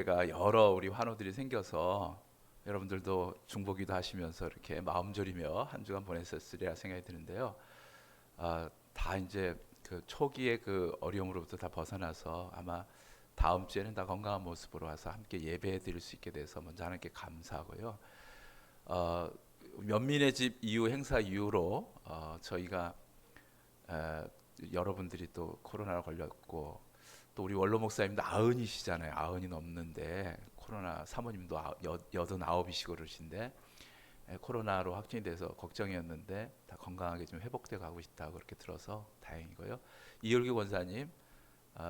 제가 여러 우리 환우들이 생겨서 여러분들도 중보기도 하시면서 이렇게 마음 졸이며 한 주간 보냈었으리라 생각이 드는데요. 다 이제 그 초기의 그 어려움으로부터 다 벗어나서 아마 다음 주에는 다 건강한 모습으로 와서 함께 예배해 드릴 수 있게 돼서 먼저 하나님께 감사하고요. 어, 면민의 집 이후 행사 이후로 저희가 에, 여러분들이 또 코로나로 걸렸고 또 우리 원로 목사님도 아흔이시잖아요. 아흔이 넘는데 코로나 사모님도 89이시고 그러신데 코로나로 확진이 돼서 걱정이었는데 다 건강하게 좀 회복돼 가고 있다고 그렇게 들어서 다행이고요. 이열기 권사님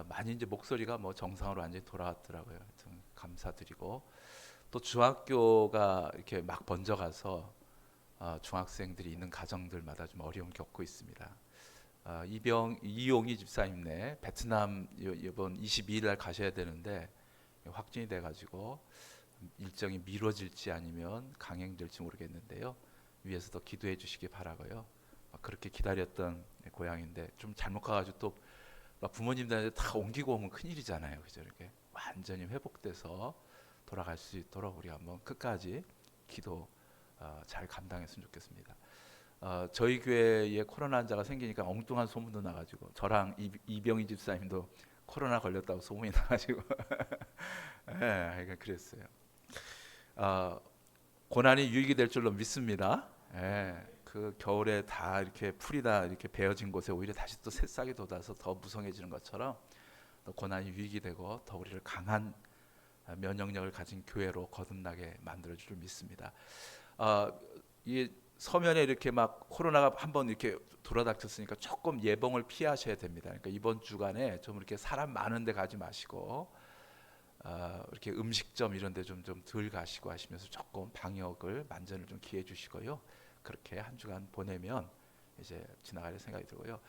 많이 이제 목소리가 뭐 정상으로 완전히 돌아왔더라고요. 하여튼 감사드리고 또 중학교가 이렇게 막 번져가서 중학생들이 있는 가정들마다 좀 어려움 겪고 있습니다. 이용희 집사님네 베트남 이번 22일 날 가셔야 되는데 확진이 돼가지고 일정이 미뤄질지 아니면 강행될지 모르겠는데요. 위에서도 기도해 주시기 바라고요. 그렇게 기다렸던 고향인데 좀 잘못 가가지고 또 부모님들한테 다 옮기고 오면 큰일이잖아요. 그죠? 이렇게 완전히 회복돼서 돌아갈 수 있도록 우리 한번 끝까지 기도 잘 감당했으면 좋겠습니다. 저희 교회에 코로나 환자가 생기니까 엉뚱한 소문도 나가지고 저랑 이병희 집사님도 코로나 걸렸다고 소문이 나가지고 예, 그랬어요. 어, 고난이 유익이 될 줄로 믿습니다. 예, 그 겨울에 다 이렇게 풀이 다 이렇게 베어진 곳에 오히려 다시 또 새싹이 돋아서 더 무성해지는 것처럼 또 고난이 유익이 되고 더 우리를 강한 면역력을 가진 교회로 거듭나게 만들어 줄 믿습니다. 이 서면에 이렇게 막 코로나가 한번 이렇게 돌아닥쳤으니까 조금 예방을 피하셔야 됩니다. 그러니까 이번 주간에 좀 이렇게 사람 많은 데 가지 마시고 이렇게 음식점 이런 데 좀 덜 가시고 하시면서 조금 방역을 만전을 좀 기해 주시고요. 그렇게 한 주간 보내면 이제 지나갈 생각이 들고요.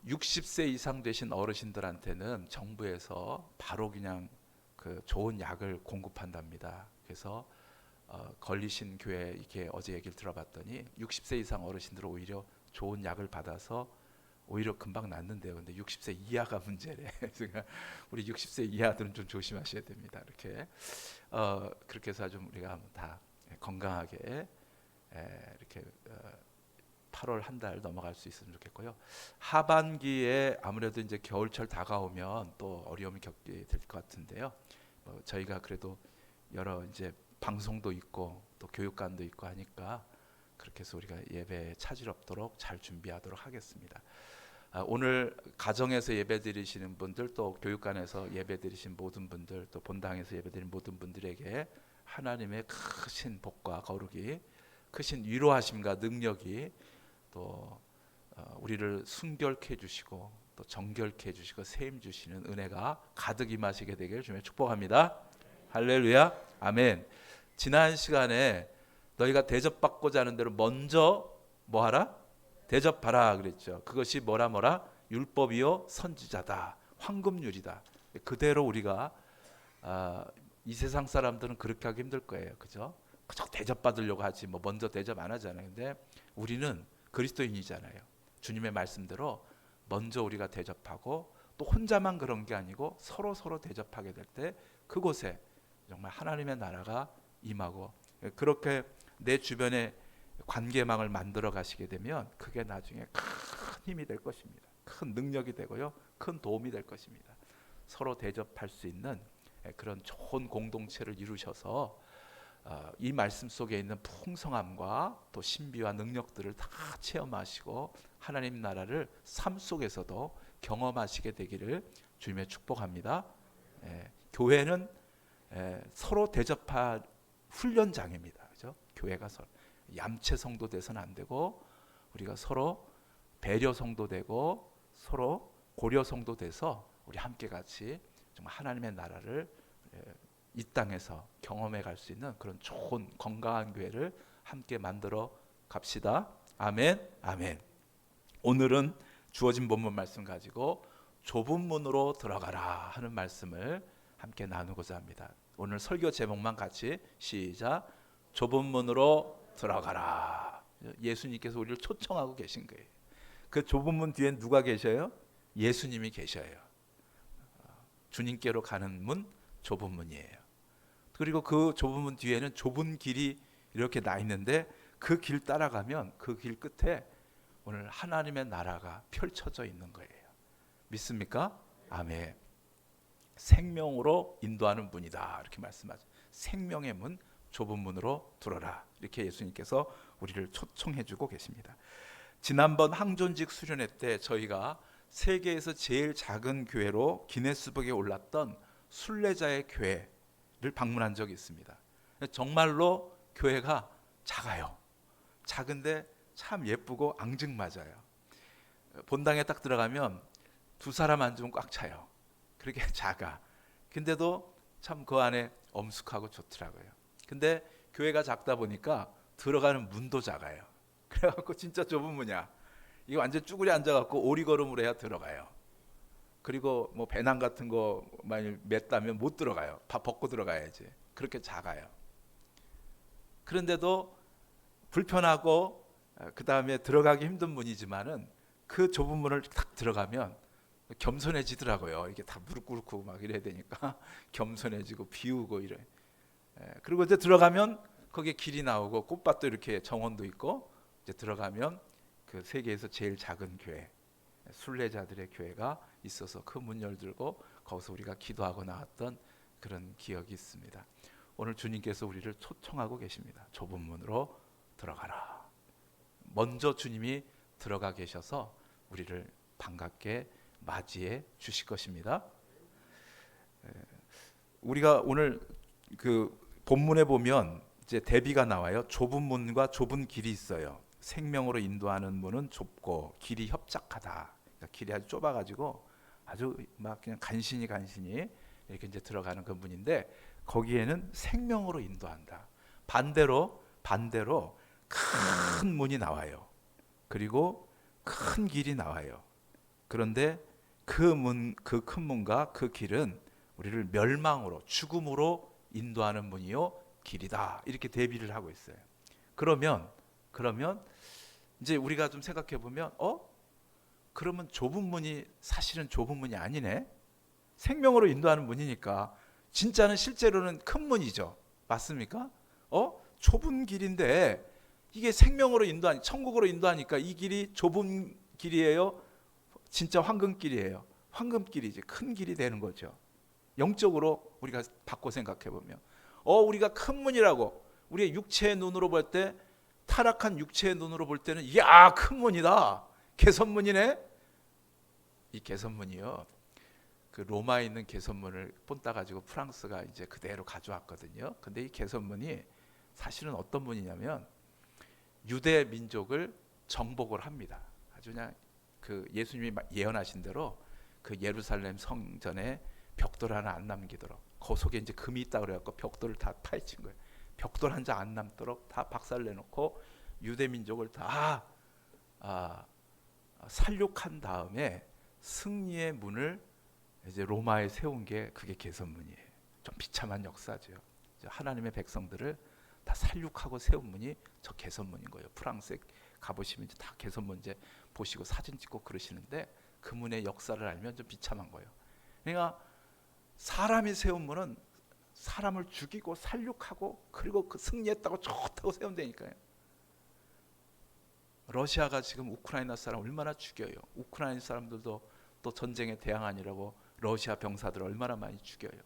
60세 이상 되신 어르신들한테는 정부에서 바로 그냥 그 좋은 약을 공급한답니다. 그래서 걸리신 교회 이렇게 어제 얘기를 들어봤더니 60세 이상 어르신들은 오히려 좋은 약을 받아서 오히려 금방 낫는데요. 근데 60세 이하가 문제래. 그러니까 우리 60세 이하들은 좀 조심하셔야 됩니다. 이렇게 그렇게 해서 좀 우리가 다 건강하게 이렇게 8월 한 달 넘어갈 수 있으면 좋겠고요. 하반기에 아무래도 이제 겨울철 다가오면 또 어려움을 겪게 될 것 같은데요. 저희가 그래도 여러 이제 방송도 있고 또 교육관도 있고 하니까 그렇게 해서 우리가 예배에 차질 없도록 잘 준비하도록 하겠습니다. 오늘 가정에서 예배 드리시는 분들 또 교육관에서 예배 드리신 모든 분들 또 본당에서 예배 드리는 모든 분들에게 하나님의 크신 복과 거룩이 크신 위로하심과 능력이 또 우리를 순결케 해주시고 또 정결케 해주시고 세임 주시는 은혜가 가득 임하시게 되기를 주님의 축복합니다. 할렐루야 아멘. 지난 시간에 너희가 대접받고자 하는 대로 먼저 뭐하라? 대접하라 그랬죠. 그것이 뭐라 율법이요 선지자다 황금률이다. 그대로 우리가 이 세상 사람들은 그렇게 하기 힘들 거예요. 그죠? 그저 대접받으려고 하지 뭐 먼저 대접 안 하잖아요. 근데 우리는 그리스도인이잖아요. 주님의 말씀대로 먼저 우리가 대접하고 또 혼자만 그런 게 아니고 서로 대접하게 될 때 그곳에 정말 하나님의 나라가 임하고 그렇게 내 주변에 관계망을 만들어 가시게 되면 그게 나중에 큰 힘이 될 것입니다. 큰 능력이 되고요. 큰 도움이 될 것입니다. 서로 대접할 수 있는 그런 좋은 공동체를 이루셔서 이 말씀 속에 있는 풍성함과 또 신비와 능력들을 다 체험하시고 하나님 나라를 삶 속에서도 경험하시게 되기를 주님의 축복합니다. 교회는 서로 대접할 훈련장입니다. 그죠? 교회가 서로 얌체 성도 돼서는 안 되고 우리가 서로 배려 성도 되고 서로 고려 성도 돼서 우리 함께 같이 정말 하나님의 나라를 이 땅에서 경험해 갈 수 있는 그런 좋은 건강한 교회를 함께 만들어 갑시다. 아멘. 아멘. 오늘은 주어진 본문 말씀 가지고 좁은 문으로 들어가라 하는 말씀을 함께 나누고자 합니다. 오늘 설교 제목만 같이 시작. 좁은 문으로 들어가라. 예수님께서 우리를 초청하고 계신 거예요. 그 좁은 문 뒤엔 누가 계셔요? 예수님이 계셔요. 주님께로 가는 문 좁은 문이에요. 그리고 그 좁은 문 뒤에는 좁은 길이 이렇게 나 있는데 그 길 따라가면 그 길 끝에 오늘 하나님의 나라가 펼쳐져 있는 거예요. 믿습니까? 아멘. 생명으로 인도하는 문이다 이렇게 말씀하죠. 생명의 문, 좁은 문으로 들어라 이렇게 예수님께서 우리를 초청해주고 계십니다. 지난번 항존직 수련회 때 저희가 세계에서 제일 작은 교회로 기네스북에 올랐던 순례자의 교회를 방문한 적이 있습니다. 정말로 교회가 작아요. 작은데 참 예쁘고 앙증맞아요. 본당에 딱 들어가면 두 사람 앉으면 꽉 차요. 그렇게 작아. 근데도 참 그 안에 엄숙하고 좋더라고요. 근데 교회가 작다 보니까 들어가는 문도 작아요. 그래갖고 진짜 좁은 문이야. 이게 완전 쭈그려 앉아갖고 오리걸음으로 해야 들어가요. 그리고 뭐 배낭 같은 거 많이 맸다면 못 들어가요. 다 벗고 들어가야지. 그렇게 작아요. 그런데도 불편하고 그 다음에 들어가기 힘든 문이지만은 그 좁은 문을 딱 들어가면 겸손해지더라고요. 이게 다 무릎 꿇고 막 이래야 되니까 겸손해지고 비우고 이래. 그리고 이제 들어가면 거기에 길이 나오고 꽃밭도 이렇게 정원도 있고 이제 들어가면 그 세계에서 제일 작은 교회, 순례자들의 교회가 있어서 그 문 열들고 거기서 우리가 기도하고 나왔던 그런 기억이 있습니다. 오늘 주님께서 우리를 초청하고 계십니다. 좁은 문으로 들어가라. 먼저 주님이 들어가 계셔서 우리를 반갑게 맞이해 주실 것입니다. 우리가 오늘 그 본문에 보면 이제 대비가 나와요. 좁은 문과 좁은 길이 있어요. 생명으로 인도하는 문은 좁고 길이 협착하다. 그러니까 길이 아주 좁아가지고 아주 막 그냥 간신히 이렇게 이제 들어가는 그 문인데 거기에는 생명으로 인도한다. 반대로 큰 문이 나와요. 그리고 큰 길이 나와요. 그런데 그 큰 문과 그 길은 우리를 멸망으로 죽음으로 인도하는 문이요 길이다. 이렇게 대비를 하고 있어요. 그러면 이제 우리가 좀 생각해 보면 그러면 좁은 문이 사실은 좁은 문이 아니네. 생명으로 인도하는 문이니까 진짜는 실제로는 큰 문이죠. 맞습니까? 좁은 길인데 이게 생명으로 인도하니 천국으로 인도하니까 이 길이 좁은 길이에요. 진짜 황금길이에요. 황금길이지 큰 길이 되는 거죠. 영적으로 우리가 바꿔 생각해 보면 우리가 큰 문이라고 우리의 육체의 눈으로 볼 때 타락한 육체의 눈으로 볼 때는 이야 큰 문이다. 개선문이네. 이 개선문이요. 그 로마에 있는 개선문을 본따 가지고 프랑스가 이제 그대로 가져왔거든요. 근데 이 개선문이 사실은 어떤 문이냐면 유대 민족을 정복을 합니다. 아주 그냥 그 예수님이 예언하신 대로 그 예루살렘 성전에 벽돌 하나 안 남기도록 그 속에 이제 금이 있다 그래갖고 벽돌을 다 파헤친 거예요. 벽돌 한 장 안 남도록 다 박살내놓고 유대 민족을 다 살육한 다음에 승리의 문을 이제 로마에 세운 게 그게 개선문이에요. 좀 비참한 역사죠. 하나님의 백성들을 다 살육하고 세운 문이 저 개선문인 거예요. 프랑스에 가보시면 이제 다 개선문 이제 보시고 사진 찍고 그러시는데 그 문의 역사를 알면 좀 비참한 거예요. 그러니까 사람이 세운 문은 사람을 죽이고 살육하고 그리고 그 승리했다고 좋다고 세운다니까요. 러시아가 지금 우크라이나 사람 얼마나 죽여요. 우크라이나 사람들도 또 전쟁에 대항하느라고 러시아 병사들 얼마나 많이 죽여요.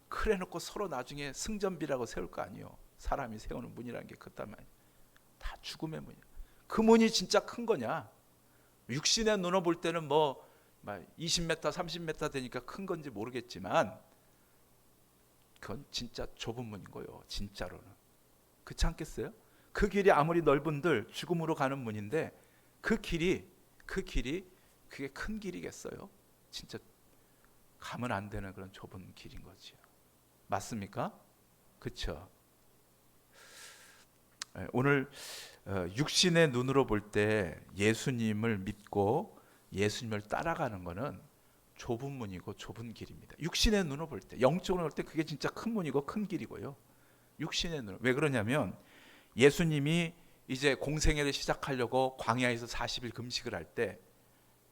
그래놓고 서로 나중에 승전비라고 세울 거 아니에요. 사람이 세우는 문이라는 게 그딴 말이에요. 다 죽음의 문이야. 그 문이 진짜 큰 거냐? 육신의 눈으로 볼 때는 뭐 20m, 30m 되니까 큰 건지 모르겠지만 그건 진짜 좁은 문인 거예요. 진짜로는. 그렇지 않겠어요? 그 길이 아무리 넓은들 죽음으로 가는 문인데 그 길이 그게 큰 길이겠어요? 진짜 가면 안 되는 그런 좁은 길인 거죠. 맞습니까? 그렇죠? 오늘 육신의 눈으로 볼 때 예수님을 믿고 예수님을 따라가는 것은 좁은 문이고 좁은 길입니다. 육신의 눈으로 볼 때, 영적으로 볼 때 그게 진짜 큰 문이고 큰 길이고요. 육신의 눈. 왜 그러냐면 예수님이 이제 공생애를 시작하려고 광야에서 40일 금식을 할 때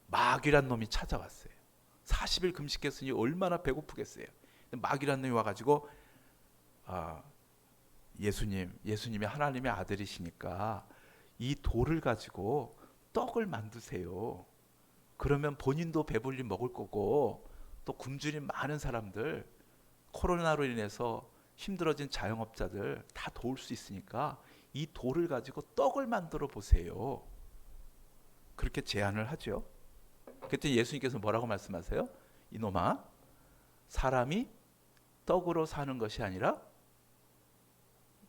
마귀란 놈이 찾아왔어요. 40일 금식했으니 얼마나 배고프겠어요. 마귀란 놈이 와가지고 예수님이 하나님의 아들이시니까 이 돌을 가지고 떡을 만드세요. 그러면 본인도 배불리 먹을 거고 또 굶주린 많은 사람들, 코로나로 인해서 힘들어진 자영업자들 다 도울 수 있으니까 이 돌을 가지고 떡을 만들어 보세요. 그렇게 제안을 하죠. 그때 예수님께서 뭐라고 말씀하세요? 이놈아, 사람이 떡으로 사는 것이 아니라,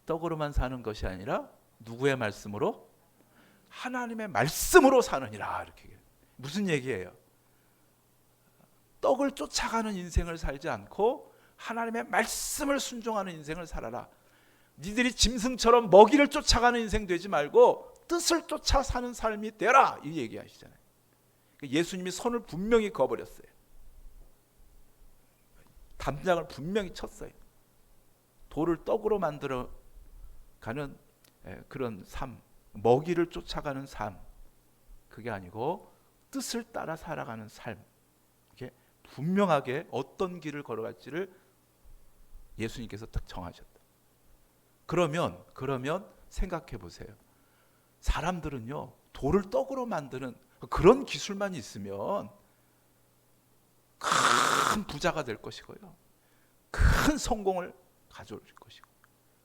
떡으로만 사는 것이 아니라 누구의 말씀으로? 하나님의 말씀으로 사느니라. 이렇게. 무슨 얘기예요? 떡을 쫓아가는 인생을 살지 않고 하나님의 말씀을 순종하는 인생을 살아라. 니들이 짐승처럼 먹이를 쫓아가는 인생 되지 말고 뜻을 쫓아 사는 삶이 되라, 이 얘기하시잖아요. 예수님이 손을 분명히 그어버렸어요. 담장을 분명히 쳤어요. 돌을 떡으로 만들어 가는 그런 삶, 먹이를 쫓아가는 삶, 그게 아니고 뜻을 따라 살아가는 삶, 이렇게 분명하게 어떤 길을 걸어갈지를 예수님께서 딱 정하셨다. 그러면 생각해 보세요. 사람들은요, 돌을 떡으로 만드는 그런 기술만 있으면 큰 부자가 될 것이고요, 큰 성공을 가져올 것이고,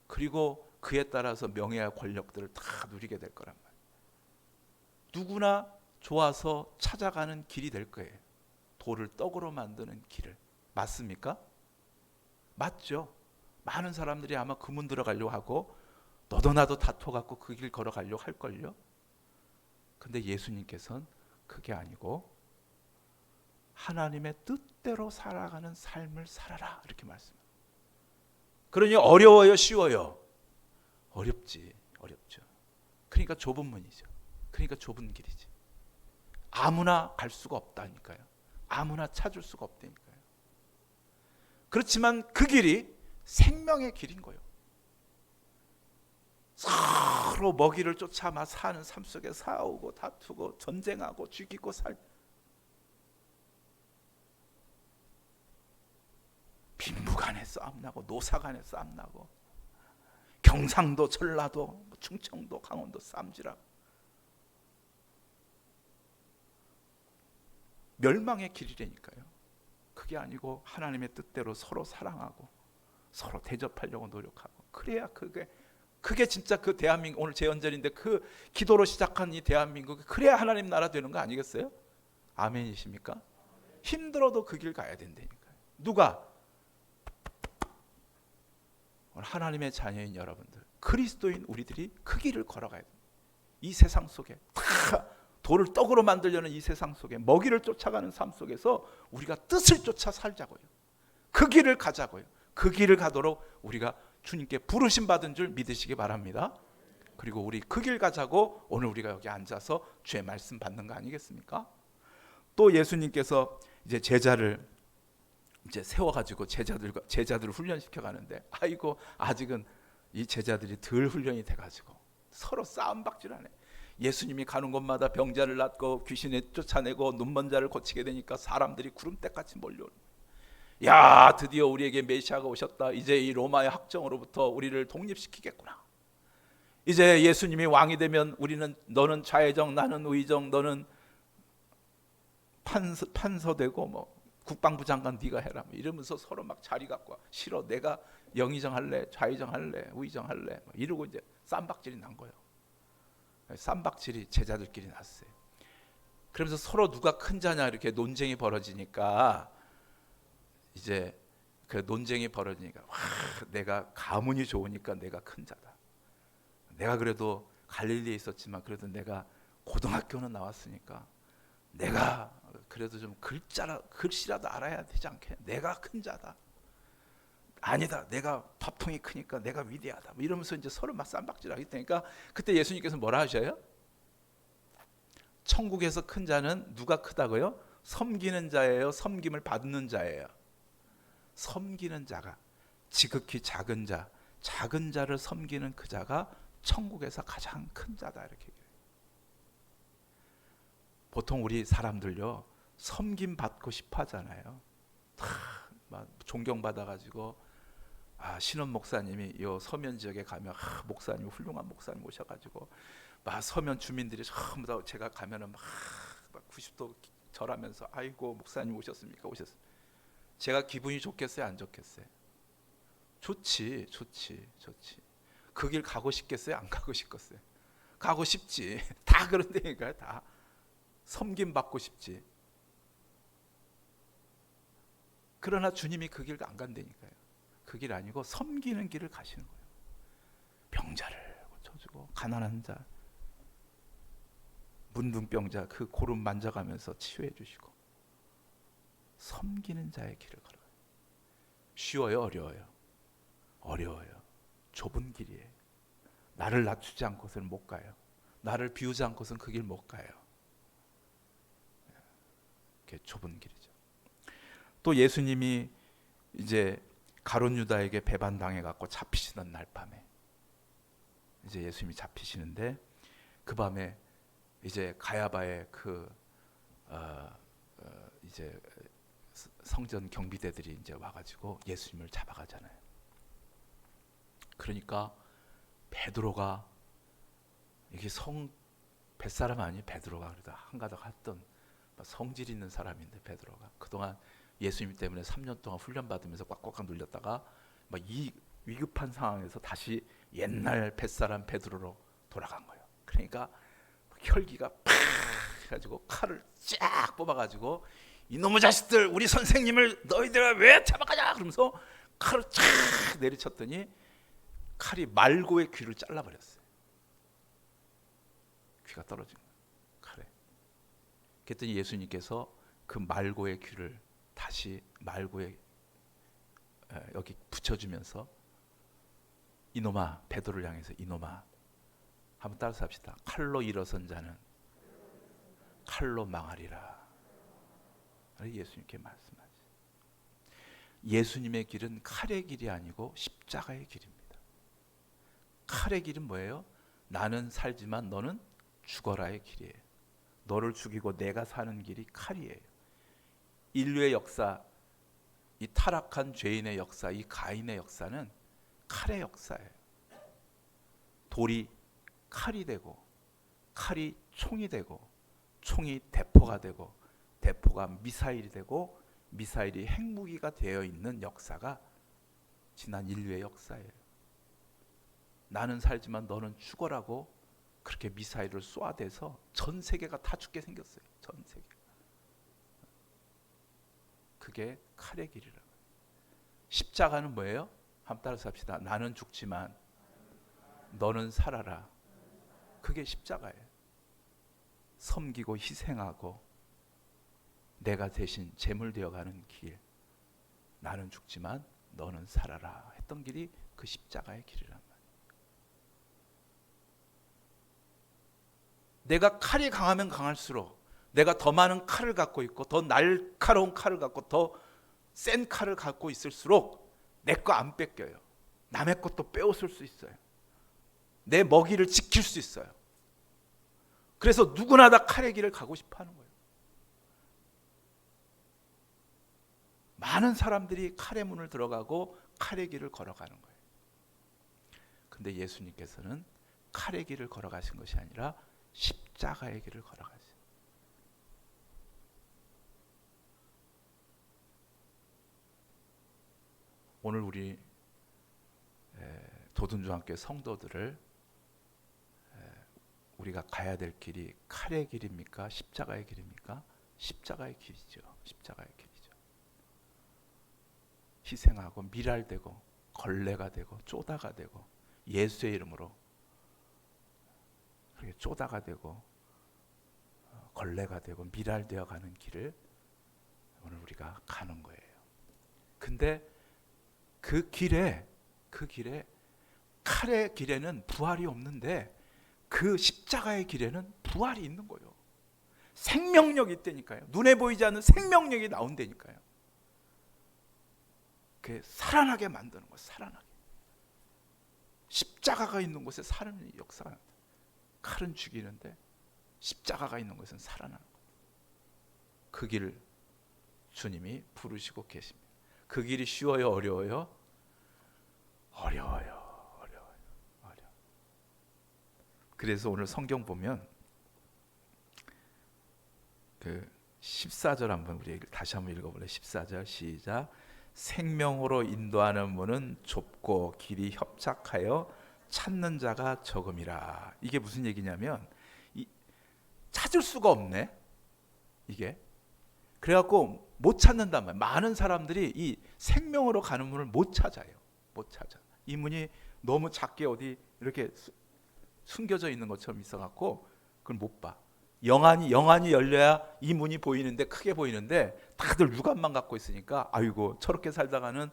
그리고 그에 따라서 명예와 권력들을 다 누리게 될 거란 말이에요. 누구나 좋아서 찾아가는 길이 될 거예요. 돌을 떡으로 만드는 길을. 맞습니까? 맞죠. 많은 사람들이 아마 그 문 들어가려고 하고 너도 나도 다퉈갖고 그 길 걸어가려고 할걸요. 근데 예수님께서는 그게 아니고 하나님의 뜻대로 살아가는 삶을 살아라, 이렇게 말씀해요. 그러니 어려워요, 쉬워요? 어렵죠. 그러니까 좁은 문이죠. 그러니까 좁은 길이지. 아무나 갈 수가 없다니까요. 아무나 찾을 수가 없다니까요. 그렇지만 그 길이 생명의 길인 거예요. 서로 먹이를 쫓아 사는 삶 속에 싸우고 다투고 전쟁하고 죽이고 빈부 간에 싸움 나고 노사 간에 싸움 나고 경상도 전라도 충청도 강원도 싸움질하고 멸망의 길이라니까요. 그게 아니고 하나님의 뜻대로 서로 사랑하고 서로 대접하려고 노력하고, 그래야 그게 진짜 그 대한민국, 오늘 제헌절인데 그 기도로 시작한 이 대한민국이 그래야 하나님 나라 되는 거 아니겠어요? 아멘이십니까? 힘들어도 그 길 가야 된다니까요. 누가? 하나님의 자녀인 여러분들, 그리스도인 우리들이 그 길을 걸어가야 돼요. 이 세상 속에 돌을 떡으로 만들려는 이 세상 속에 먹이를 쫓아가는 삶 속에서 우리가 뜻을 쫓아 살자고요. 그 길을 가자고요. 그 길을 가도록 우리가 주님께 부르심 받은 줄 믿으시기 바랍니다. 그리고 우리 그 길 가자고 오늘 우리가 여기 앉아서 주의 말씀 받는 거 아니겠습니까? 또 예수님께서 이제 제자를 이제 세워가지고 제자들을 훈련시켜 가는데, 아이고 아직은 이 제자들이 덜 훈련이 돼가지고 서로 싸움박질하네. 예수님이 가는 곳마다 병자를 낫고 귀신을 쫓아내고 눈먼 자를 고치게 되니까 사람들이 구름대같이 몰려오는 거예요. 야, 드디어 우리에게 메시아가 오셨다. 이제 이 로마의 학정으로부터 우리를 독립시키겠구나. 이제 예수님이 왕이 되면 너는 좌의정, 나는 우의정, 너는 판서되고 뭐 국방부 장관 네가 해라, 이러면서 서로 막 자리 갖고 와. 싫어, 내가 영의정 할래, 좌의정 할래, 우의정 할래, 이러고 이제 쌈박질이 난 거예요. 쌈박질이 제자들끼리 났어요. 그러면서 서로 누가 큰 자냐 이렇게 논쟁이 벌어지니까, 이제 그 논쟁이 벌어지니까 내가 가문이 좋으니까 내가 큰 자다. 내가 그래도 갈릴리에 있었지만 그래도 내가 고등학교는 나왔으니까 내가 그래도 좀 글씨라도 알아야 되지 않겠냐. 내가 큰 자다. 아니다, 내가 밥통이 크니까 내가 위대하다. 이러면서 이제 서로 막 쌈박질하게 되니까 그때 예수님께서 뭐라 하셔요? 천국에서 큰 자는 누가 크다고요? 섬기는 자예요, 섬김을 받는 자예요? 섬기는 자가, 지극히 작은 자를 섬기는 그 자가 천국에서 가장 큰 자다, 이렇게 얘기해요. 보통 우리 사람들요, 섬김 받고 싶어 하잖아요. 막 존경받아가지고 신원 목사님이 요 서면 지역에 가면 목사님 훌륭한 목사님 오셔가지고 막 서면 주민들이 전부 다 제가 가면은 막 90도 절하면서 아이고 목사님 오셨습니까? 오셨습니다. 제가 기분이 좋겠어요? 안 좋겠어요? 좋지. 그 길 가고 싶겠어요? 안 가고 싶겠어요? 가고 싶지. 다 그런 데니까요. 다 섬김 받고 싶지. 그러나 주님이 그 길 안 간다니까요. 그 길 아니고 섬기는 길을 가시는 거예요. 병자를 고쳐주고 가난한 자, 문둥병자 그 고름 만져가면서 치유해 주시고 섬기는 자의 길을 걸어가요. 쉬워요? 어려워요? 어려워요. 좁은 길이에요. 나를 낮추지 않고서는 못 가요. 나를 비우지 않고서는 그 길 못 가요. 그게 좁은 길이죠. 또 예수님이 이제 가룟 유다에게 배반당해 갖고 잡히시던 날 밤에 이제 예수님이 잡히시는데 그 밤에 이제 가야바의 이제 성전 경비대들이 이제 와가지고 예수님을 잡아가잖아요. 그러니까 베드로가 이게 뱃사람 아니에요. 베드로가 그래도 한가닥 했던 성질 있는 사람인데 베드로가 그동안 예수님 때문에 3년 동안 훈련 받으면서 꽉꽉 눌렸다가 막 이 위급한 상황에서 다시 옛날 뱃사람 베드로로 돌아간 거예요. 그러니까 혈기가 팍 해가지고 칼을 쫙 뽑아가지고 이놈의 자식들 우리 선생님을 너희들 왜 잡아가냐 그러면서 칼을 쫙 내리쳤더니 칼이 말고의 귀를 잘라버렸어요. 귀가 떨어진 거예요. 칼에. 그랬더니 예수님께서 그 말고의 귀를 다시 말고에 여기 붙여주면서 이놈아, 베드로를 향해서 이놈아 한번 따라서 합시다. 칼로 일어선 자는 칼로 망하리라. 예수님께 말씀하시죠. 예수님의 길은 칼의 길이 아니고 십자가의 길입니다. 칼의 길은 뭐예요? 나는 살지만 너는 죽어라의 길이에요. 너를 죽이고 내가 사는 길이 칼이에요. 인류의 역사, 이 타락한 죄인의 역사, 이 가인의 역사는 칼의 역사예요. 돌이 칼이 되고 칼이 총이 되고 총이 대포가 되고 대포가 미사일이 되고 미사일이 핵무기가 되어 있는 역사가 지난 인류의 역사예요. 나는 살지만 너는 죽어라고 그렇게 미사일을 쏘아대서 전 세계가 다 죽게 생겼어요. 전 세계. 그게 칼의 길이라고. 십자가는 뭐예요? 한번 따라서 합시다. 나는 죽지만 너는 살아라. 그게 십자가예요. 섬기고 희생하고 내가 대신 제물 되어가는 길. 나는 죽지만 너는 살아라 했던 길이 그 십자가의 길이란 말이에요. 내가 칼이 강하면 강할수록 내가 더 많은 칼을 갖고 있고 더 날카로운 칼을 갖고 더 센 칼을 갖고 있을수록 내 거 안 뺏겨요. 남의 것도 빼앗을 수 있어요. 내 먹이를 지킬 수 있어요. 그래서 누구나 다 칼의 길을 가고 싶어 하는 거예요. 많은 사람들이 칼의 문을 들어가고 칼의 길을 걸어가는 거예요. 근데 예수님께서는 칼의 길을 걸어가신 것이 아니라 십자가의 길을 걸어가신. 오늘 우리 도둔중학교 성도들을 우리가 가야 될 길이 칼의 길입니까? 십자가의 길입니까? 십자가의 길이죠. 십자가의 길이죠. 희생하고 밀알되고 걸레가 되고 쪼다가 되고 예수의 이름으로 그렇게 쪼다가 되고 걸레가 되고 밀알되어 가는 길을 오늘 우리가 가는 거예요. 근데 그 길에 칼의 길에는 부활이 없는데 그 십자가의 길에는 부활이 있는 거예요. 생명력이 있다니까요. 눈에 보이지 않는 생명력이 나온다니까요. 그게 살아나게 만드는 거예요. 살아나게. 십자가가 있는 곳에 사는 역사가 나타나요. 칼은 죽이는데 십자가가 있는 곳은 살아나는 거예요. 그 길을 주님이 부르시고 계십니다. 그 길이 쉬워요? 어려워요? 어려워요. 어려워. 그래서 오늘 성경 보면 그 14절 한번 우리 다시 한번 읽어볼래요? 14절 시작. 생명으로 인도하는 문은 좁고 길이 협착하여 찾는 자가 적음이라. 이게 무슨 얘기냐면 찾을 수가 없네. 이게 그래갖고 못 찾는단 말이에요. 많은 사람들이 이 생명으로 가는 문을 못 찾아요. 못 찾아. 이 문이 너무 작게 어디 이렇게 숨겨져 있는 것처럼 있어갖고 그걸 못 봐. 영안이 열려야 이 문이 보이는데, 크게 보이는데 다들 육안만 갖고 있으니까 아이고 저렇게 살다가는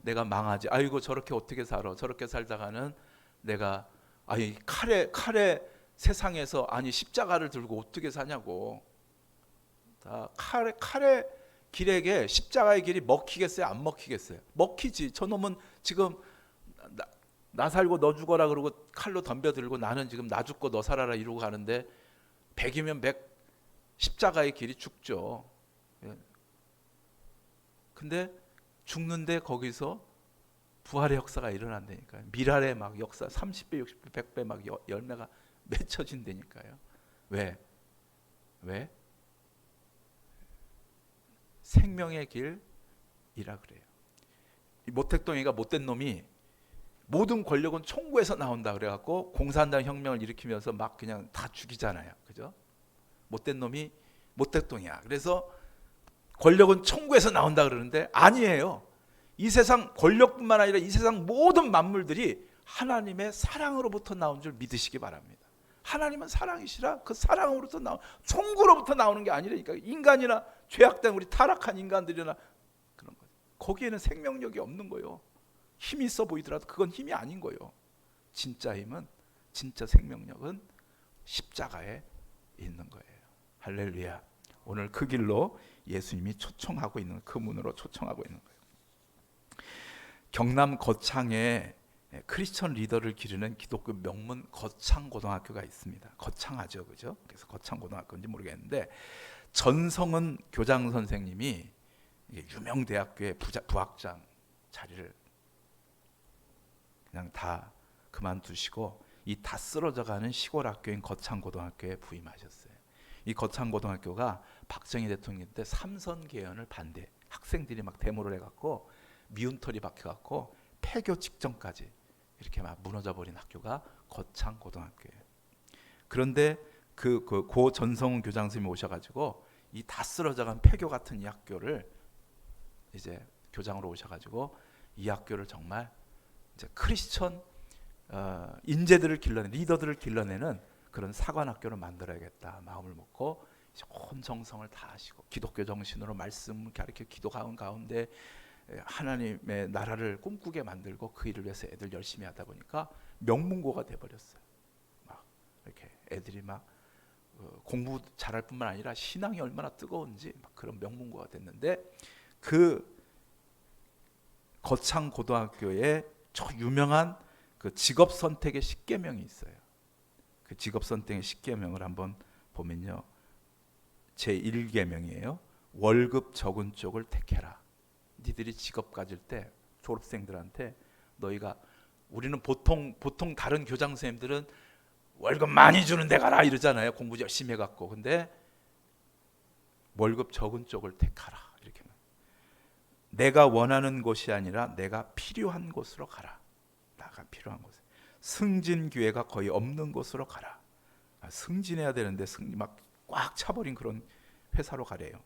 내가 망하지. 아이고 저렇게 어떻게 살아. 저렇게 살다가는 내가 칼에 세상에서 십자가를 들고 어떻게 사냐고. 다 칼의 길에게 십자가의 길이 먹히겠어요? 안 먹히겠어요? 먹히지. 저놈은 지금 나 살고 너 죽어라 그러고 칼로 덤벼들고 나는 지금 나 죽고 너 살아라 이러고 가는데 100이면 100 십자가의 길이 죽죠. 근데 죽는데 거기서 부활의 역사가 일어난다니까요. 미랄의 막 역사 30배, 60배, 100배 막 열매가 맺혀진다니까요. 왜? 생명의 길이라 그래요. 이 모택동이가 못된 놈이 모든 권력은 총구에서 나온다 그래갖고 공산당 혁명을 일으키면서 막 그냥 다 죽이잖아요. 그죠? 못된 놈이 모택동이야. 그래서 권력은 총구에서 나온다 그러는데 아니에요. 이 세상 권력뿐만 아니라 이 세상 모든 만물들이 하나님의 사랑으로부터 나온 줄 믿으시기 바랍니다. 하나님은 사랑이시라. 그 사랑으로부터 나온, 총구로부터 나오는 게 아니라니까. 인간이나 죄악된 우리 타락한 인간들이나 그런 거. 거기에는 생명력이 없는 거예요. 힘이 있어 보이더라도 그건 힘이 아닌 거예요. 진짜 힘은, 진짜 생명력은 십자가에 있는 거예요. 할렐루야. 오늘 그 길로 예수님이 초청하고 있는, 그 문으로 초청하고 있는 거예요. 경남 거창에 크리스천 리더를 기르는 기독교 명문 거창고등학교가 있습니다. 거창하죠, 그죠? 그래서 거창고등학교인지 모르겠는데 전성은 교장 선생님이 유명 대학교의 부학장 자리를 그냥 다 그만두시고 이 다 쓰러져가는 시골 학교인 거창고등학교에 부임하셨어요. 이 거창고등학교가 박정희 대통령 때 삼선 개헌을 반대, 학생들이 막 데모를 해갖고 미운털이 박혀갖고 폐교 직전까지 이렇게 막 무너져 버린 학교가 거창고등학교예요. 그런데 고 전성훈 교장 선생님이 오셔가지고 이 다 쓰러져간 폐교 같은 이 학교를 이제 교장으로 오셔가지고 이 학교를 정말 이제 크리스천 인재들을 길러내는, 리더들을 길러내는 그런 사관학교를 만들어야겠다 마음을 먹고 온 정성을 다하시고 기독교 정신으로 말씀을 가르쳐 기도하는 가운데 하나님의 나라를 꿈꾸게 만들고 그 일을 위해서 애들 열심히 하다 보니까 명문고가 돼버렸어요. 막 이렇게 애들이 막 공부 잘할 뿐만 아니라 신앙이 얼마나 뜨거운지 막 그런 명문고가 됐는데 그 거창고등학교에 유명한 그 직업 선택의 10계명이 있어요. 그 직업 선택의 10계명을 한번 보면요. 제1계명이에요. 월급 적은 쪽을 택해라. 니들이 직업 가질 때 졸업생들한테 너희가, 우리는 보통 다른 교장 선생님들은 월급 많이 주는 데 가라 이러잖아요. 공부 열심히 해갖고. 근데 월급 적은 쪽을 택하라 이렇게. 내가 원하는 곳이 아니라 내가 필요한 곳으로 가라. 나가 필요한 곳. 승진 기회가 거의 없는 곳으로 가라. 승진해야 되는데 막 꽉 차버린 그런 회사로 가래요.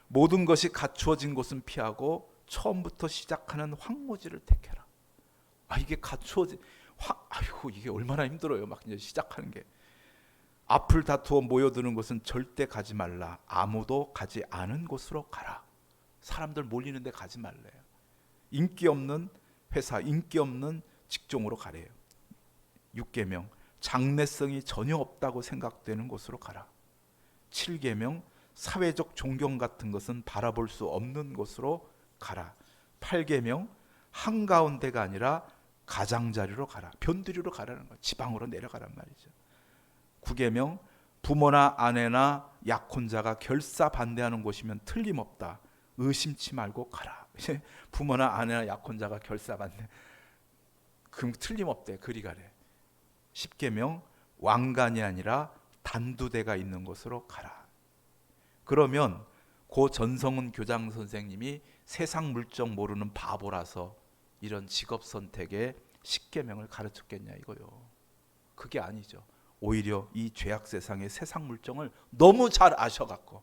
모든 것이 갖추어진 곳은 피하고 처음부터 시작하는 황무지를 택해라. 이게 갖추어진 아이고 이게 얼마나 힘들어요. 막 이제 시작하는 게. 앞을 다투어 모여드는 곳은 절대 가지 말라. 아무도 가지 않은 곳으로 가라. 사람들 몰리는 데 가지 말래요. 인기 없는 회사, 인기 없는 직종으로 가래요. 6계명, 장래성이 전혀 없다고 생각되는 곳으로 가라. 7계명, 사회적 존경 같은 것은 바라볼 수 없는 곳으로 가라. 8계명, 한가운데가 아니라 가장자리로 가라. 변두리로 가라는 거야. 지방으로 내려가란 말이죠. 9계명, 부모나 아내나 약혼자가 결사 반대하는 곳이면 틀림없다. 의심치 말고 가라. 부모나 아내나 약혼자가 결사 반대. 틀림없대. 그리 가래. 십계명, 왕관이 아니라 단두대가 있는 곳으로 가라. 그러면 고 전성훈 교장 선생님이 세상 물정 모르는 바보라서 이런 직업 선택에 십계명을 가르쳤겠냐 이거요. 그게 아니죠. 오히려 이 죄악 세상의 세상 물정을 너무 잘 아셔갖고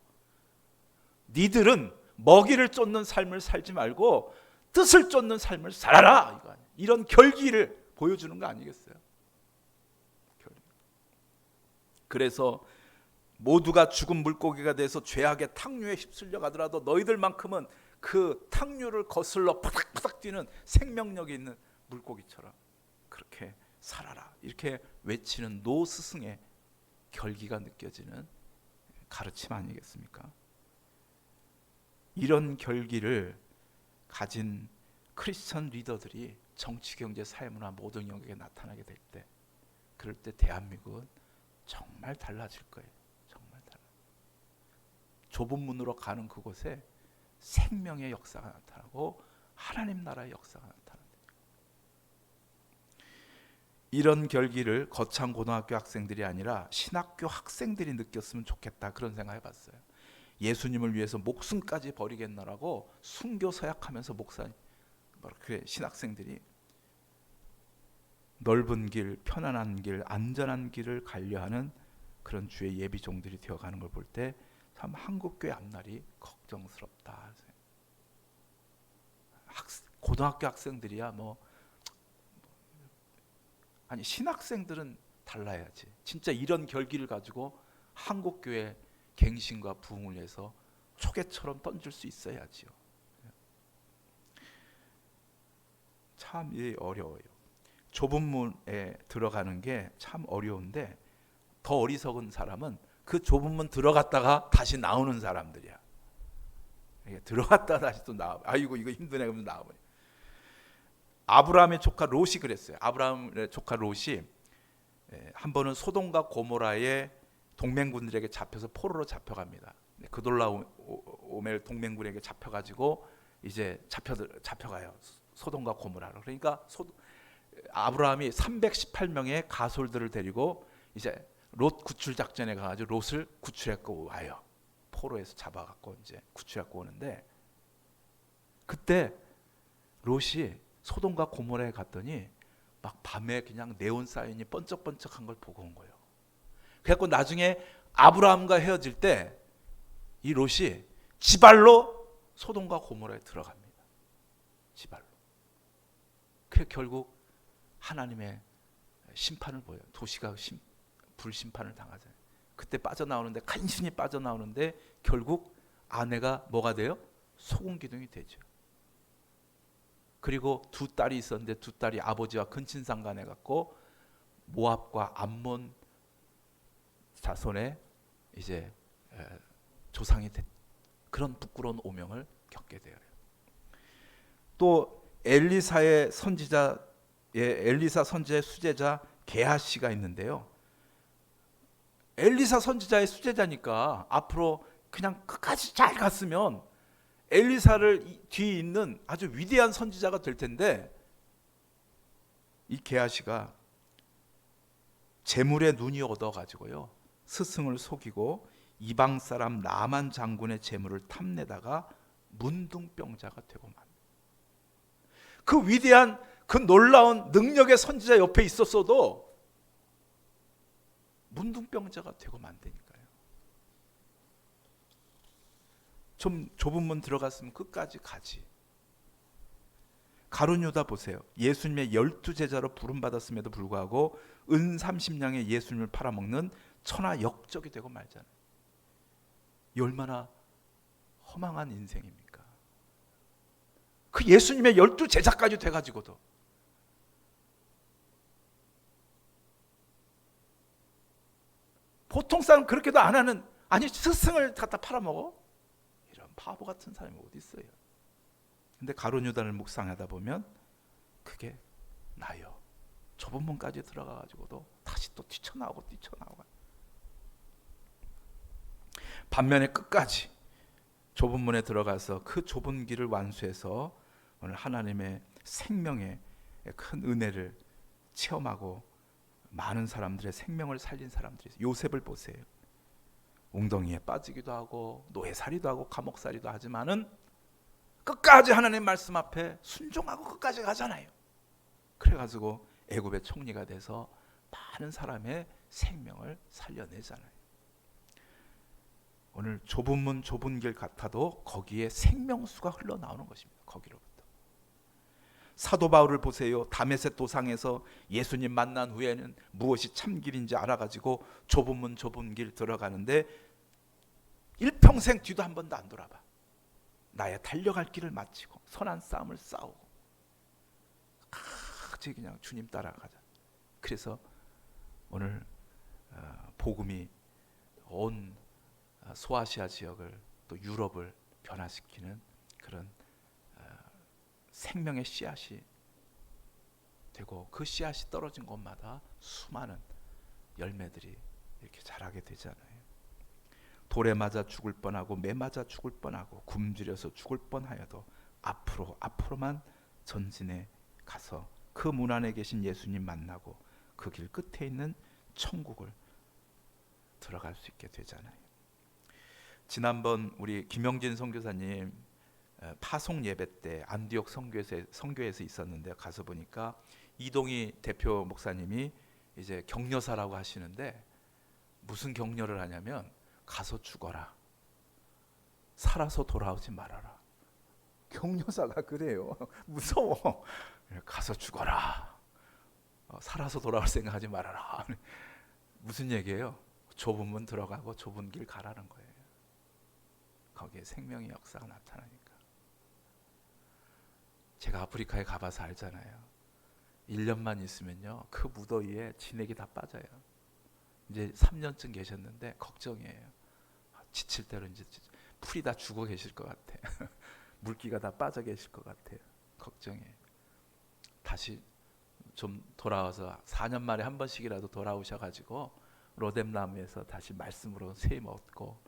니들은 먹이를 쫓는 삶을 살지 말고 뜻을 쫓는 삶을 살아라, 이거 아니에요. 이런 결기를 보여주는 거 아니겠어요? 그래서 모두가 죽은 물고기가 돼서 죄악의 탕류에 휩쓸려 가더라도 너희들만큼은 그 탕류를 거슬러 파닥파닥 뛰는 생명력이 있는 물고기처럼 그렇게 살아라, 이렇게 외치는 노 스승의 결기가 느껴지는 가르침 아니겠습니까? 이런 결기를 가진 크리스천 리더들이 정치, 경제, 사회문화 모든 영역에 나타나게 될 때, 그럴 때 대한민국은 정말 달라질 거예요. 정말 달라. 좁은 문으로 가는 그곳에 생명의 역사가 나타나고 하나님 나라의 역사가 나타납니다. 이런 결기를 거창 고등학교 학생들이 아니라 신학교 학생들이 느꼈으면 좋겠다, 그런 생각을 해봤어요. 예수님을 위해서 목숨까지 버리겠노라고 순교 서약하면서 목사님, 그래 신학생들이 넓은 길, 편안한 길, 안전한 길을 가려 하는 그런 주의 예비종들이 되어가는 걸 볼 때 참 한국교회 앞날이 걱정스럽다. 고등학교 학생들이야 아니 신학생들은 달라야지. 진짜 이런 결기를 가지고 한국교회 갱신과 부흥을 위해서 초계처럼 던질 수 있어야지요. 참 어려워요. 좁은 문에 들어가는 게 참 어려운데 더 어리석은 사람은 그 좁은 문 들어갔다가 다시 나오는 사람들이야. 들어갔다가 다시 또 나와. 아이고 이거 힘드네 그러면 나와버려. 아브라함의 조카 롯이 그랬어요. 아브라함의 조카 롯이 한 번은 소돔과 고모라의 동맹군들에게 잡혀서 포로로 잡혀갑니다. 그돌라오멜 동맹군에게 잡혀가지고 이제 잡혀가요. 소돔과 고모라로. 그러니까 아브라함이 318명의 가솔들을 데리고 이제 롯 구출 작전에 가가지고 롯을 구출해갖고 와요. 포로에서 잡아갖고 이제 구출해갖고 오는데, 그때 롯이 소돔과 고모라에 갔더니 막 밤에 그냥 네온 사인이 번쩍번쩍한 걸 보고 온 거예요. 그래갖고 나중에 아브라함과 헤어질 때 이 롯이 지발로 소돔과 고모라에 들어갑니다. 지발로. 그래 결국 하나님의 심판을 보여요. 도시가 불심판을 당하잖아요. 그때 빠져나오는데, 간신히 빠져나오는데 결국 아내가 뭐가 돼요? 소금 기둥이 되죠. 그리고 두 딸이 있었는데 두 딸이 아버지와 근친상간해 갖고 모압과 암몬 자손의 이제 조상이 된 그런 부끄러운 오명을 겪게 돼요. 또 엘리사 선지자의 수제자 게하시가 있는데요. 엘리사 선지자의 수제자니까 앞으로 그냥 끝까지 잘 갔으면 엘리사를 뒤에 있는 아주 위대한 선지자가 될 텐데, 이 게하시가 재물에 눈이 얻어가지고요 스승을 속이고 이방 사람 나만 장군의 재물을 탐내다가 문둥병자가 되고 만. 그 위대한 그 놀라운 능력의 선지자 옆에 있었어도 문둥병자가 되고 만다니까요. 좀 좁은 문 들어갔으면 끝까지 가지. 가룟 유다 보세요. 예수님의 12제자로 부름받았음에도 불구하고 은 30냥에 예수님을 팔아먹는 천하 역적이 되고 말잖아요. 이 얼마나 허망한 인생입니까? 그 예수님의 12제자까지 돼가지고도 보통 사람 그렇게도 안 하는, 아니 스승을 갖다 팔아먹어? 이런 바보 같은 사람이 어디 있어요? 근데 가룟 유다를 묵상하다 보면 그게 나요. 좁은 문까지 들어가가지고도 다시 또 뛰쳐나오고. 반면에 끝까지 좁은 문에 들어가서 그 좁은 길을 완수해서 오늘 하나님의 생명의 큰 은혜를 체험하고 많은 사람들의 생명을 살린 사람들이 있어요. 요셉을 보세요. 웅덩이에 빠지기도 하고 노예살이도 하고 감옥살이도 하지만은 끝까지 하나님 말씀 앞에 순종하고 끝까지 가잖아요. 그래가지고 애굽의 총리가 돼서 많은 사람의 생명을 살려내잖아요. 오늘 좁은 문 좁은 길 같아도 거기에 생명수가 흘러나오는 것입니다. 거기로부터. 사도 바울을 보세요. 다메섹 도상에서 예수님 만난 후에는 무엇이 참길인지 알아가지고 좁은 문 좁은 길 들어가는데 일평생 뒤도 한 번도 안 돌아봐. 나의 달려갈 길을 마치고 선한 싸움을 싸우고 같이 그냥 주님 따라가자. 그래서 오늘 복음이 온 소아시아 지역을 또 유럽을 변화시키는 그런 생명의 씨앗이 되고 그 씨앗이 떨어진 곳마다 수많은 열매들이 이렇게 자라게 되잖아요. 돌에 맞아 죽을 뻔하고 매 맞아 죽을 뻔하고 굶주려서 죽을 뻔하여도 앞으로만 전진해 가서 그 문 안에 계신 예수님 만나고 그 길 끝에 있는 천국을 들어갈 수 있게 되잖아요. 지난번 우리 김영진 선교사님 파송 예배 때 안디옥 선교에서 있었는데 가서 보니까 이동희 대표 목사님이 이제 격려사라고 하시는데 무슨 격려를 하냐면 가서 죽어라. 살아서 돌아오지 말아라. 격려사가 그래요. 무서워. 가서 죽어라. 살아서 돌아올 생각하지 말아라. 무슨 얘기예요? 좁은 문 들어가고 좁은 길 가라는 거예요. 거기에 생명의 역사가 나타나니까. 제가 아프리카에 가봐서 알잖아요. 1년만 있으면요 그 무더위에 진액이 다 빠져요. 이제 3년쯤 계셨는데 걱정이에요. 지칠 대로 이제 풀이 다 죽어 계실 것 같아. 물기가 다 빠져 계실 것 같아요. 걱정이에요. 다시 좀 돌아와서 4년 만에 한 번씩이라도 돌아오셔가지고 로뎀람에서 다시 말씀으로 세임 얻고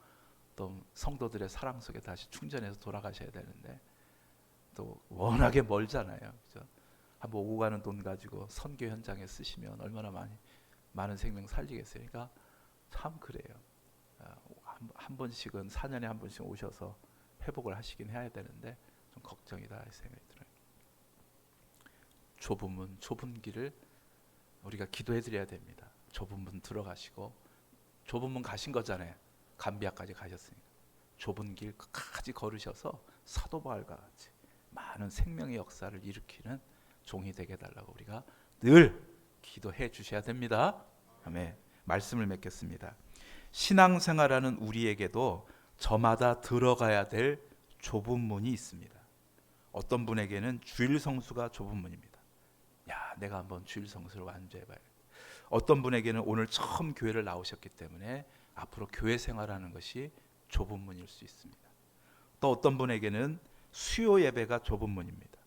또 성도들의 사랑 속에 다시 충전해서 돌아가셔야 되는데 또 워낙에 멀잖아요. 그죠? 한번 오고 가는 돈 가지고 선교 현장에 쓰시면 얼마나 많은 생명 살리겠어요. 그러니까 참 그래요. 한 번씩은 4년에 한 번씩 오셔서 회복을 하시긴 해야 되는데 좀 걱정이다 생각이 들어요. 좁은 문 좁은 길을 우리가 기도해 드려야 됩니다. 좁은 문 들어가시고 좁은 문 가신 거잖아요. 감비아까지 가셨으니까 좁은 길 끝까지 걸으셔서 사도 바울과 같이 많은 생명의 역사를 일으키는 종이 되게 해달라고 우리가 늘 기도해 주셔야 됩니다. 아멘. 말씀을 맺겠습니다. 신앙생활하는 우리에게도 저마다 들어가야 될 좁은 문이 있습니다. 어떤 분에게는 주일 성수가 좁은 문입니다. 야, 내가 한번 주일 성수를 완주해봐야. 어떤 분에게는 오늘 처음 교회를 나오셨기 때문에 앞으로 교회 생활하는 것이 좁은 문일 수 있습니다. 또 어떤 분에게는 수요 예배가 좁은 문입니다.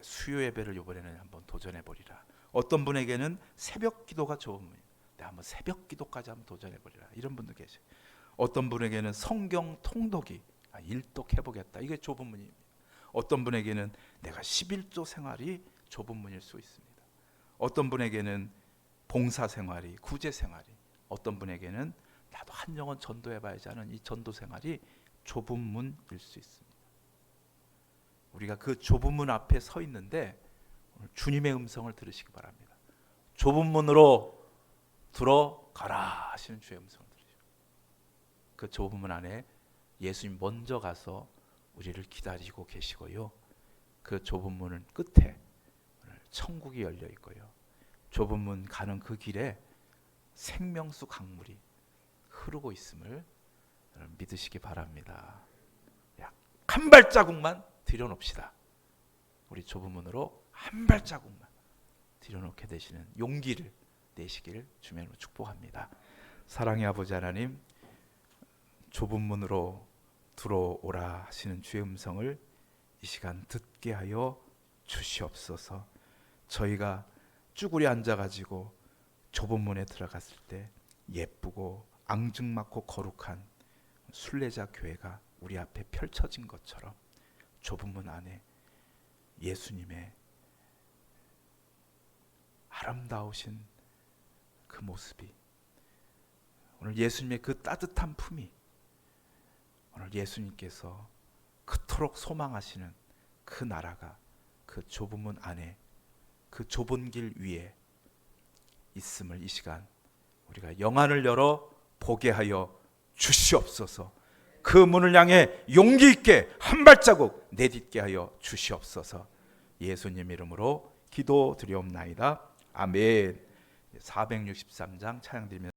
수요 예배를 이번에는 한번 도전해 보리라. 어떤 분에게는 새벽 기도가 좁은 문입니다. 내가 한번 새벽 기도까지 한번 도전해 보리라. 이런 분도 계세요. 어떤 분에게는 성경 통독이 일독해 보겠다. 이게 좁은 문입니다. 어떤 분에게는 내가 11조 생활이 좁은 문일 수 있습니다. 어떤 분에게는 봉사 생활이, 구제 생활이, 어떤 분에게는 나도 한 영혼 전도해봐야지 하는 이 전도 생활이 좁은 문일 수 있습니다. 우리가 그 좁은 문 앞에 서 있는데 오늘 주님의 음성을 들으시기 바랍니다. 좁은 문으로 들어가라 하시는 주의 음성을 들으시고 그 좁은 문 안에 예수님 먼저 가서 우리를 기다리고 계시고요. 그 좁은 문 끝에 천국이 열려 있고요. 좁은 문 가는 그 길에 생명수 강물이 흐르고 있음을 믿으시기 바랍니다. 한 발자국만 들여놓읍시다. 우리 좁은 문으로 한 발자국만 들여놓게 되시는 용기를 내시기를 주님으로 축복합니다. 사랑의 아버지 하나님, 좁은 문으로 들어오라 하시는 주의 음성을 이 시간 듣게 하여 주시옵소서. 저희가 쭈그려 앉아가지고 좁은 문에 들어갔을 때 예쁘고 앙증맞고 거룩한 순례자 교회가 우리 앞에 펼쳐진 것처럼 좁은 문 안에 예수님의 아름다우신 그 모습이, 오늘 예수님의 그 따뜻한 품이, 오늘 예수님께서 그토록 소망하시는 그 나라가 그 좁은 문 안에, 그 좁은 길 위에 있음을 이 시간 우리가 영안을 열어 보게 하여 주시옵소서. 그 문을 향해 용기 있게 한 발자국 내딛게 하여 주시옵소서. 예수님 이름으로 기도드리옵나이다. 아멘. 463장 찬양드리면서